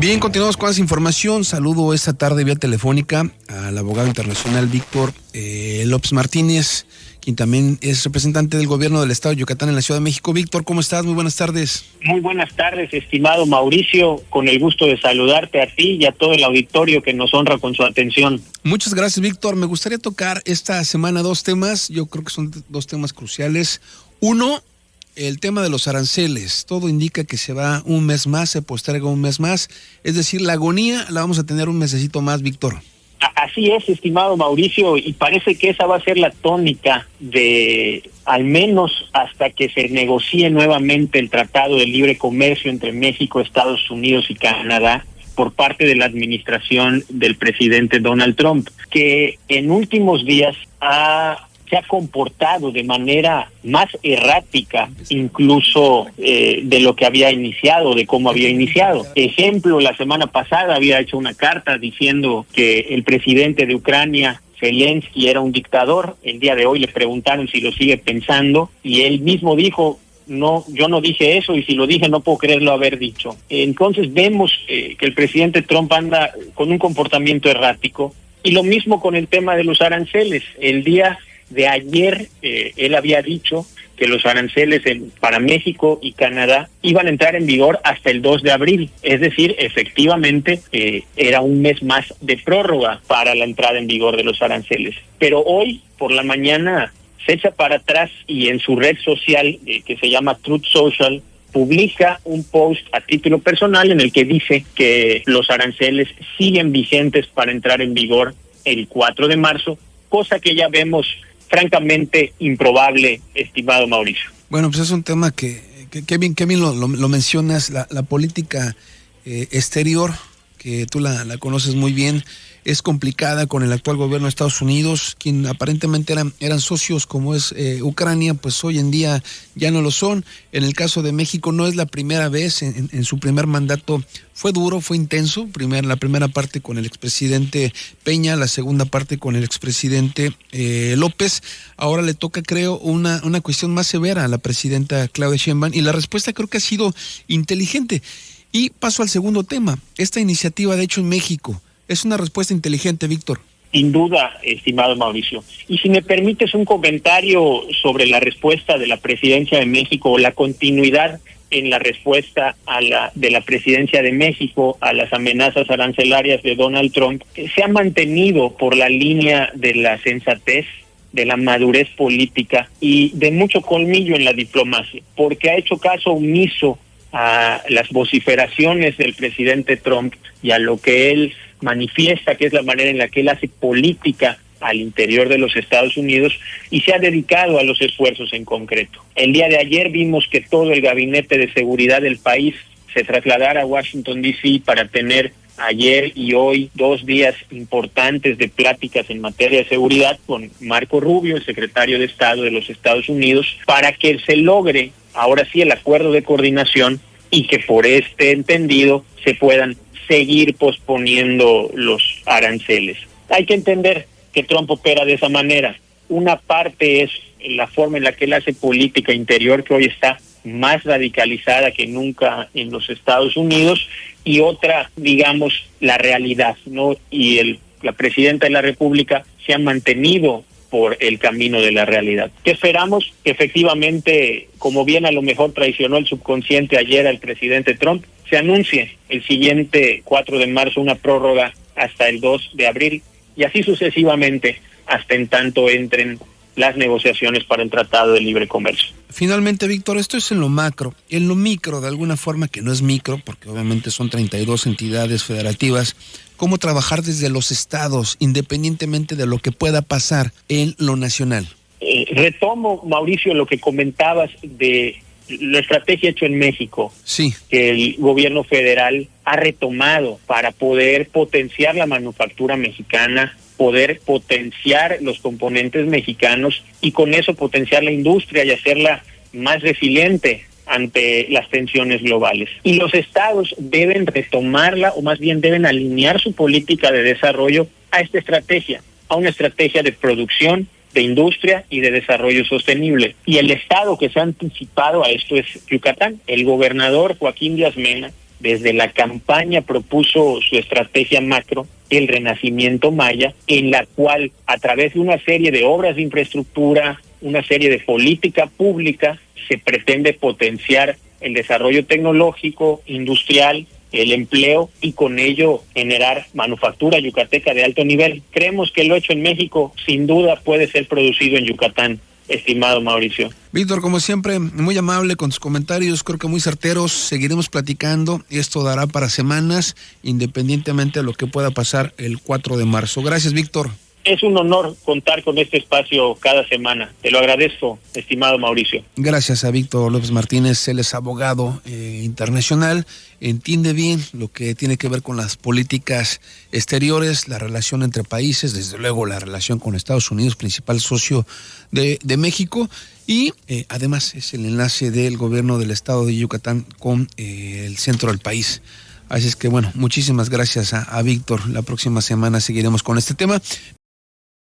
Bien, continuamos con esa información. Saludo esta tarde vía telefónica al abogado internacional Víctor López Martínez, quien también es representante del gobierno del estado de Yucatán en la Ciudad de México. Víctor, ¿cómo estás? Muy buenas tardes. Muy buenas tardes, estimado Mauricio. Con el gusto de saludarte a ti y a todo el auditorio que nos honra con su atención. Muchas gracias, Víctor. Me gustaría tocar esta semana dos temas. Yo creo que son dos temas cruciales. Uno, el tema de los aranceles. Todo indica que se va un mes más, se posterga un mes más. Es decir, la agonía la vamos a tener un mesecito más, Víctor. Así es, estimado Mauricio, y parece que esa va a ser la tónica de, al menos hasta que se negocie nuevamente el Tratado de Libre Comercio entre México, Estados Unidos y Canadá por parte de la administración del presidente Donald Trump, que en últimos días se ha comportado de manera más errática, incluso de lo que había iniciado, de cómo había iniciado. Ejemplo, la semana pasada había hecho una carta diciendo que el presidente de Ucrania, Zelensky, era un dictador. El día de hoy le preguntaron si lo sigue pensando y él mismo dijo: no, yo no dije eso, y si lo dije no puedo creerlo haber dicho. Entonces vemos que el presidente Trump anda con un comportamiento errático, y lo mismo con el tema de los aranceles. El día de ayer él había dicho que los aranceles para México y Canadá iban a entrar en vigor hasta el 2 de abril, es decir, efectivamente era un mes más de prórroga para la entrada en vigor de los aranceles. Pero hoy por la mañana se echa para atrás y en su red social que se llama Truth Social publica un post a título personal en el que dice que los aranceles siguen vigentes para entrar en vigor el 4 de marzo, cosa que ya vemos francamente improbable, estimado Mauricio. Bueno, pues es un tema que bien lo mencionas, la política exterior, que tú la conoces muy bien, es complicada con el actual gobierno de Estados Unidos, quien aparentemente eran socios como es Ucrania, pues hoy en día ya no lo son. En el caso de México no es la primera vez, en su primer mandato fue duro, fue intenso, la primera parte con el expresidente Peña, la segunda parte con el expresidente López. Ahora le toca, creo, una cuestión más severa a la presidenta Claudia Sheinbaum, y la respuesta creo que ha sido inteligente. Y paso al segundo tema, esta iniciativa de hecho en México. Es una respuesta inteligente, Víctor. Sin duda, estimado Mauricio. Y si me permites un comentario sobre la respuesta de la Presidencia de México, o la continuidad en la respuesta de la Presidencia de México a las amenazas arancelarias de Donald Trump, se ha mantenido por la línea de la sensatez, de la madurez política y de mucho colmillo en la diplomacia, porque ha hecho caso omiso a las vociferaciones del presidente Trump y a lo que él manifiesta que es la manera en la que él hace política al interior de los Estados Unidos, y se ha dedicado a los esfuerzos en concreto. El día de ayer vimos que todo el gabinete de seguridad del país se trasladara a Washington, D.C. para tener ayer y hoy 2 días importantes de pláticas en materia de seguridad con Marco Rubio, el secretario de Estado de los Estados Unidos, para que se logre ahora sí el acuerdo de coordinación y que por este entendido se puedan seguir posponiendo los aranceles. Hay que entender que Trump opera de esa manera. Una parte es la forma en la que él hace política interior, que hoy está más radicalizada que nunca en los Estados Unidos, y otra, digamos, la realidad, ¿no? Y la presidenta de la República se ha mantenido por el camino de la realidad. ¿Qué esperamos? Que efectivamente, como bien a lo mejor traicionó el subconsciente ayer al presidente Trump, se anuncie el siguiente 4 de marzo una prórroga hasta el 2 de abril, y así sucesivamente hasta en tanto entren las negociaciones para el Tratado de Libre Comercio. Finalmente, Víctor, esto es en lo macro. En lo micro, de alguna forma, que no es micro, porque obviamente son 32 entidades federativas, ¿cómo trabajar desde los estados, independientemente de lo que pueda pasar en lo nacional? Retomo, Mauricio, lo que comentabas de la estrategia hecha en México, sí, que el gobierno federal ha retomado para poder potenciar la manufactura mexicana, poder potenciar los componentes mexicanos y con eso potenciar la industria y hacerla más resiliente ante las tensiones globales. Y los estados deben retomarla, o más bien deben alinear su política de desarrollo a esta estrategia, a una estrategia de producción, de industria y de desarrollo sostenible. Y el estado que se ha anticipado a esto es Yucatán. El gobernador Joaquín Díaz Mena desde la campaña propuso su estrategia macro, el Renacimiento Maya, en la cual a través de una serie de obras de infraestructura, una serie de política pública, se pretende potenciar el desarrollo tecnológico, industrial, el empleo y con ello generar manufactura yucateca de alto nivel. Creemos que lo hecho en México sin duda puede ser producido en Yucatán, estimado Mauricio. Víctor, como siempre, muy amable con tus comentarios, creo que muy certeros. Seguiremos platicando y esto dará para semanas, independientemente de lo que pueda pasar el 4 de marzo. Gracias, Víctor. Es un honor contar con este espacio cada semana. Te lo agradezco, estimado Mauricio. Gracias a Víctor López Martínez, él es abogado internacional, entiende bien lo que tiene que ver con las políticas exteriores, la relación entre países, desde luego la relación con Estados Unidos, principal socio de México, y además es el enlace del gobierno del estado de Yucatán con el centro del país. Así es que bueno, muchísimas gracias a Víctor. La próxima semana seguiremos con este tema.